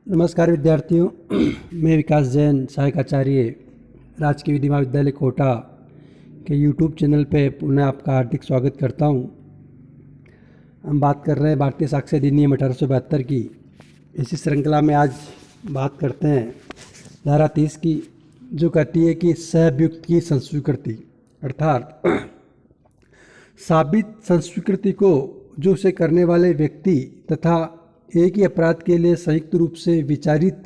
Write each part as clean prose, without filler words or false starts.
नमस्कार विद्यार्थियों। मैं विकास जैन, सहायक आचार्य, राजकीय विधि महाविद्यालय कोटा के यूट्यूब चैनल पे पुनः आपका हार्दिक स्वागत करता हूं। हम बात कर रहे हैं भारतीय साक्ष्य अधिनियम 1872 की। इसी श्रृंखला में आज बात करते हैं धारा 30 की, जो कहती है कि सहअभियुक्त की संस्वीकृति अर्थात साबित संस्वीकृति को जो उसे करने वाले व्यक्ति तथा एक ही अपराध के लिए संयुक्त रूप से विचारित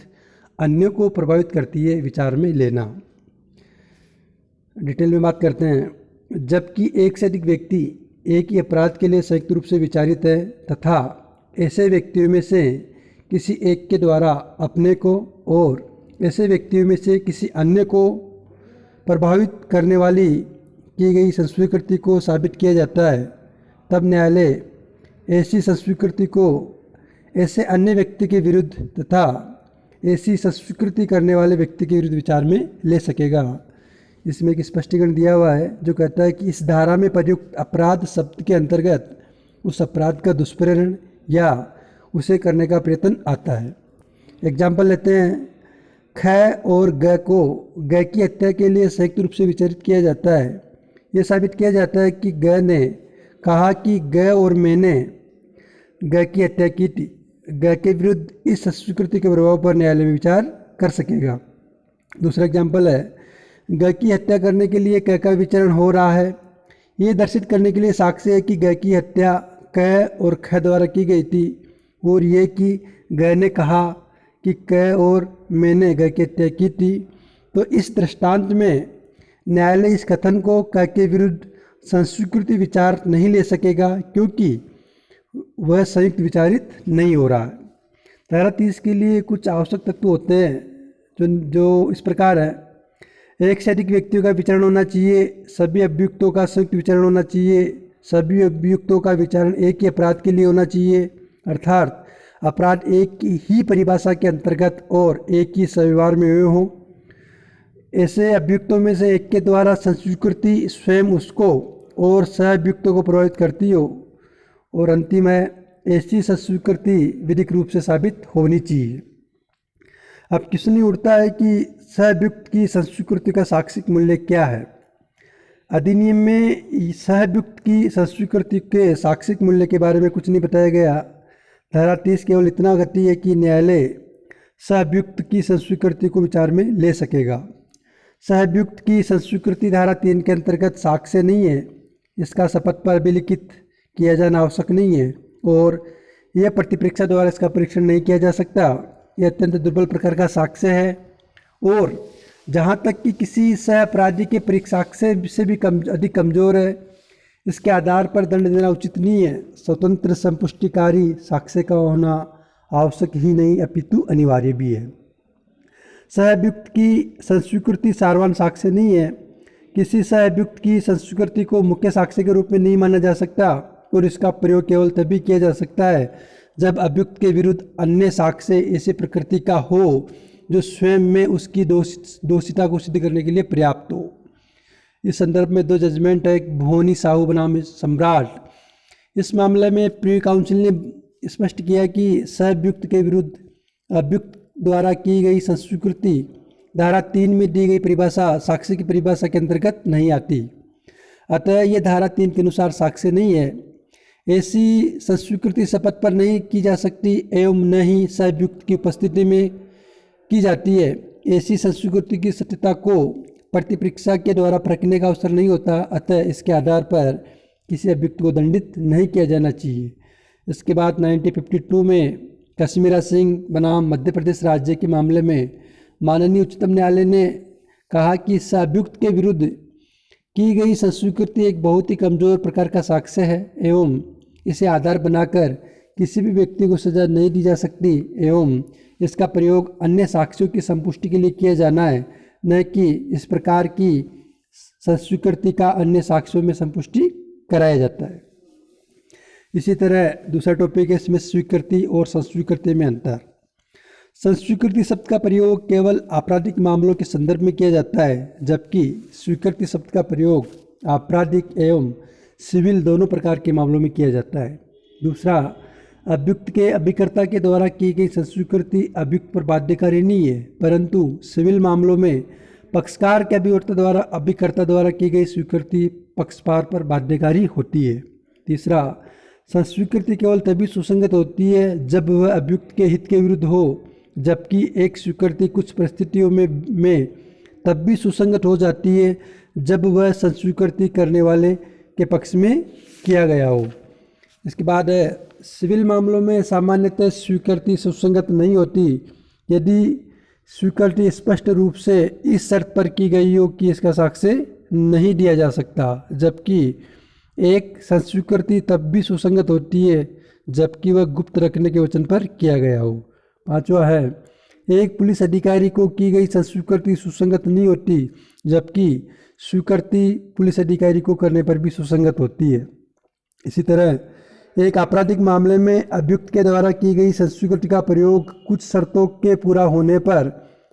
अन्य को प्रभावित करती है, विचार में लेना। डिटेल में बात करते हैं। जबकि एक से अधिक व्यक्ति एक ही अपराध के लिए संयुक्त रूप से विचारित है तथा ऐसे व्यक्तियों में से किसी एक के द्वारा अपने को और ऐसे व्यक्तियों में से किसी अन्य को प्रभावित करने वाली की गई संस्वीकृति को साबित किया जाता है, तब न्यायालय ऐसी संस्वीकृति को ऐसे अन्य व्यक्ति के विरुद्ध तथा ऐसी संस्वीकृति करने वाले व्यक्ति के विरुद्ध विचार में ले सकेगा। इसमें एक स्पष्टीकरण दिया हुआ है जो कहता है कि इस धारा में प्रयुक्त अपराध शब्द के अंतर्गत उस अपराध का दुष्प्रेरण या उसे करने का प्रयत्न आता है। एग्जाम्पल लेते हैं। ख और ग को ग की हत्या के लिए संयुक्त रूप से विचारित किया जाता है। यह साबित किया जाता है कि ग ने कहा कि ग और मैंने ग की हत्या की थी। ग के विरुद्ध इस स्वीकृति के प्रभाव पर न्यायालय में विचार कर सकेगा। दूसरा एग्जाम्पल है, ग की हत्या करने के लिए क का विचरण हो रहा है। ये दर्शित करने के लिए साक्ष्य है कि ग की हत्या क और ख द्वारा की गई थी, और ये कि ग ने कहा कि क और मैंने ग की हत्या की थी। तो इस दृष्टांत में न्यायालय इस कथन को क के विरुद्ध संस्वीकृति विचार नहीं ले सकेगा, क्योंकि वह संयुक्त विचारित नहीं हो रहा है। धारा 30 के लिए कुछ आवश्यक तत्व होते हैं जो इस प्रकार है। एक से अधिक व्यक्तियों का विचरण होना चाहिए। सभी अभियुक्तों का संयुक्त विचरण होना चाहिए। सभी अभियुक्तों का विचारण एक ही अपराध के लिए होना चाहिए, अर्थात अपराध एक ही परिभाषा के अंतर्गत और एक ही सविवार में हुए हों। ऐसे अभियुक्तों में से एक के द्वारा संस्वीकृति स्वयं उसको और सह अभियुक्तों को प्रभावित करती हो, और अंतिम है, ऐसी संस्वीकृति विधिक रूप से साबित होनी चाहिए। अब क्वेश्चन ये उठता है कि सहअभियुक्त की संस्वीकृति का साक्षिक मूल्य क्या है। अधिनियम में सहअभियुक्त की संस्वीकृति के साक्षिक मूल्य के बारे में कुछ नहीं बताया गया। धारा 30 केवल इतना कहती है कि न्यायालय सहअभियुक्त की संस्वीकृति को विचार में ले सकेगा। सहअभियुक्त की संस्वीकृति धारा 3 के अंतर्गत साक्ष्य नहीं है। इसका शपथ पर अभिलिखित किया जाना आवश्यक नहीं है, और यह प्रतिपरीक्षा द्वारा इसका परीक्षण नहीं किया जा सकता। यह अत्यंत दुर्बल प्रकार का साक्ष्य है, और जहाँ तक कि किसी सह अपराधी के परीक्षाक्ष्य से भी अधिक कमजोर है, इसके आधार पर दंड देना उचित नहीं है। स्वतंत्र संपुष्टिकारी साक्ष्य का होना आवश्यक ही नहीं अपितु अनिवार्य भी है। सहअभियुक्त की संस्वीकृति सारवान साक्ष्य नहीं है। किसी सहअभियुक्त की संस्वीकृति को मुख्य साक्ष्य के रूप में नहीं माना जा सकता, और इसका प्रयोग केवल तभी किया जा सकता है जब अभियुक्त के विरुद्ध अन्य साक्ष्य ऐसी प्रकृति का हो जो स्वयं में उसकी दोषिता को सिद्ध करने के लिए पर्याप्त हो। इस संदर्भ में 2 जजमेंट है, एक भुवनी साहू बनाम सम्राट। इस मामले में प्री काउंसिल ने स्पष्ट किया कि सहअभियुक्त के विरुद्ध अभियुक्त द्वारा की गई संस्वीकृति धारा 3 में दी गई परिभाषा साक्ष्य की परिभाषा के अंतर्गत नहीं आती। अतः यह धारा 3 के अनुसार साक्ष्य नहीं है। ऐसी संस्वीकृति शपथ पर नहीं की जा सकती एवं न ही सहअभियुक्त की उपस्थिति में की जाती है। ऐसी संस्वीकृति की सत्यता को प्रतिपरीक्षा के द्वारा परखने का अवसर नहीं होता, अतः इसके आधार पर किसी अभियुक्त को दंडित नहीं किया जाना चाहिए। इसके बाद 1952 में कश्मीरा सिंह बनाम मध्य प्रदेश राज्य के मामले में माननीय उच्चतम न्यायालय ने कहा कि सहअभियुक्त के विरुद्ध की गई संस्वीकृति एक बहुत ही कमजोर प्रकार का साक्ष्य है, एवं इसे आधार बनाकर किसी भी व्यक्ति को सजा नहीं दी जा सकती, एवं इसका प्रयोग अन्य साक्ष्यों की संपुष्टि के लिए किया जाना है, न कि इस प्रकार की संस्वीकृति का अन्य साक्ष्यों में संपुष्टि कराया जाता है। इसी तरह दूसरा टॉपिक है, इसमें स्वीकृति और संस्वीकृति में अंतर। संस्वीकृति शब्द का प्रयोग केवल आपराधिक मामलों के संदर्भ में किया जाता है, जबकि स्वीकृति शब्द का प्रयोग आपराधिक एवं सिविल दोनों प्रकार के मामलों में किया जाता है। दूसरा, अभियुक्त के अभिकर्ता के द्वारा की गई संस्वीकृति अभियुक्त पर बाध्यकारी नहीं है, परंतु सिविल मामलों में पक्षकार के अभिकर्ता द्वारा की गई स्वीकृति पक्षकार पर बाध्यकारी होती है। तीसरा, संस्वीकृति केवल तभी सुसंगत होती है जब वह अभियुक्त के हित के विरुद्ध हो, जबकि एक स्वीकृति कुछ परिस्थितियों में तब भी सुसंगत हो जाती है जब वह संस्वीकृति करने वाले के पक्ष में किया गया हो। इसके बाद है, सिविल मामलों में सामान्यतः स्वीकृति सुसंगत नहीं होती यदि स्वीकृति स्पष्ट रूप से इस शर्त पर की गई हो कि इसका साक्ष्य नहीं दिया जा सकता, जबकि एक संस्वीकृति तब भी सुसंगत होती है जबकि वह गुप्त रखने के वचन पर किया गया हो। पांचवा है, एक पुलिस अधिकारी को की गई संस्वीकृति सुसंगत नहीं होती जबकि स्वीकृति पुलिस अधिकारी को करने पर भी सुसंगत होती है। इसी तरह एक आपराधिक मामले में अभियुक्त के द्वारा की गई संस्वीकृति का प्रयोग कुछ शर्तों के पूरा होने पर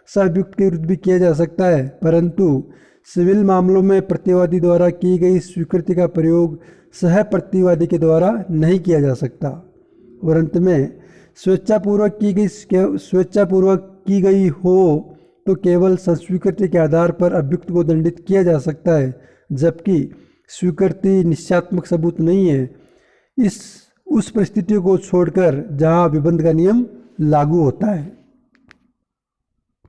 सहअभियुक्त के विरुद्ध भी किया जा सकता है, परंतु सिविल मामलों में प्रतिवादी द्वारा की गई स्वीकृति का प्रयोग सह प्रतिवादी के द्वारा नहीं किया जा सकता। और अंत में, स्वेच्छापूर्वक की गई हो तो केवल संस्वीकृति के आधार पर अभियुक्त को दंडित किया जा सकता है, जबकि स्वीकृति निश्चयात्मक सबूत नहीं है, उस परिस्थितियों को छोड़कर जहां विबंध का नियम लागू होता है।